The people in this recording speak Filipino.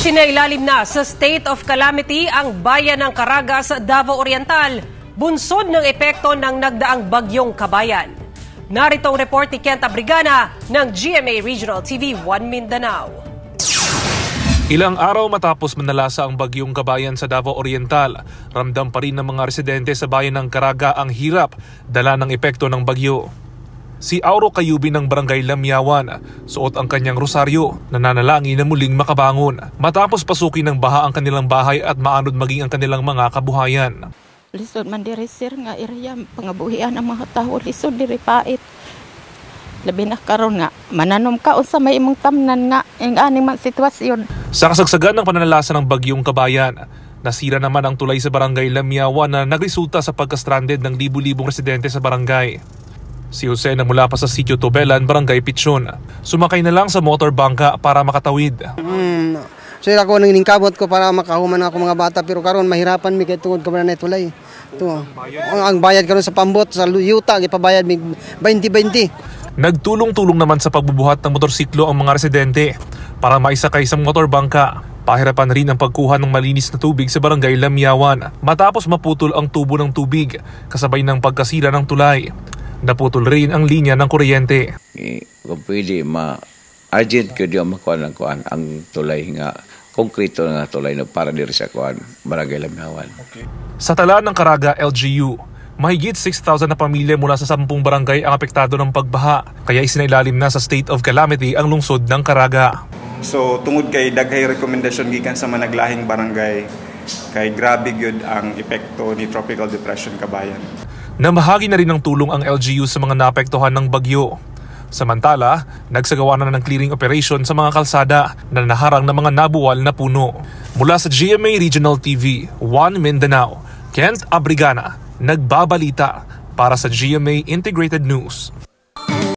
Isinailalim na sa state of calamity ang bayan ng Caraga sa Davao Oriental, bunsod ng epekto ng nagdaang bagyong Kabayan. Narito ang report ni Kent Abrigana ng GMA Regional TV 1 Mindanao. Ilang araw matapos manalasa ang bagyong Kabayan sa Davao Oriental, ramdam pa rin ng mga residente sa bayan ng Caraga ang hirap dala ng epekto ng bagyo. Si Auro Cayubi ng Barangay Lamyawan, suot ang kanyang rosaryo, nananalangin na muling makabangon matapos pasukin ng baha ang kanilang bahay at maanod maging ang kanilang mga kabuhayan. Lisod man diri sir nga area pangabuhian ang mga tao, lisod diri pait. Labi na karon nga mananom ka unsa may imong tamnan nga ang aning mga sitwasyon. Sa kasagsagan ng pananalasa ng bagyong Kabayan, nasira naman ang tulay sa Barangay Lamyawan na nagresulta sa pagka-stranded ng libu-libong residente sa barangay. Si Jose na mula pa sa Sitio Tobelan, Barangay Pichon, sumakay na lang sa motor bangka para makatawid. So ako nang iningkabot ko para makahuman ako mga bata, pero karon mahirapan mi kay tungod ko na tulay. To. Ang bayad karon sa pambot sa yuta gipabayad mi 20-20. Nagtulong-tulong naman sa pagbubuhat ng motorsiklo ang mga residente para maisakay sa motor bangka. Pahirapan rin ang pagkuha ng malinis na tubig sa Barangay Lamyawan matapos maputol ang tubo ng tubig kasabay ng pagkasira ng tulay. Naputol rin ang linya ng kuryente. Kung pwede, urgent ko diyo makuha ng kuhan ang tulay nga, konkreto nga tulay na para diri sa kuhan, Barangay Lamyawan. Okay. Sa tala ng Caraga LGU, mahigit 6,000 na pamilya mula sa 10 barangay ang apektado ng pagbaha, kaya isinailalim na sa state of calamity ang lungsod ng Caraga. So tungod kay daghay rekomendasyon gikan sa managlahing barangay, kay grabe gyud ang epekto ni Tropical Depression Kabayan. Namahagi na rin ng tulong ang LGU sa mga naapektuhan ng bagyo. Samantala, nagsagawa na ng clearing operation sa mga kalsada na naharang ng mga nabuwal na puno. Mula sa GMA Regional TV 1 Mindanao, Kent Abrigana, nagbabalita para sa GMA Integrated News.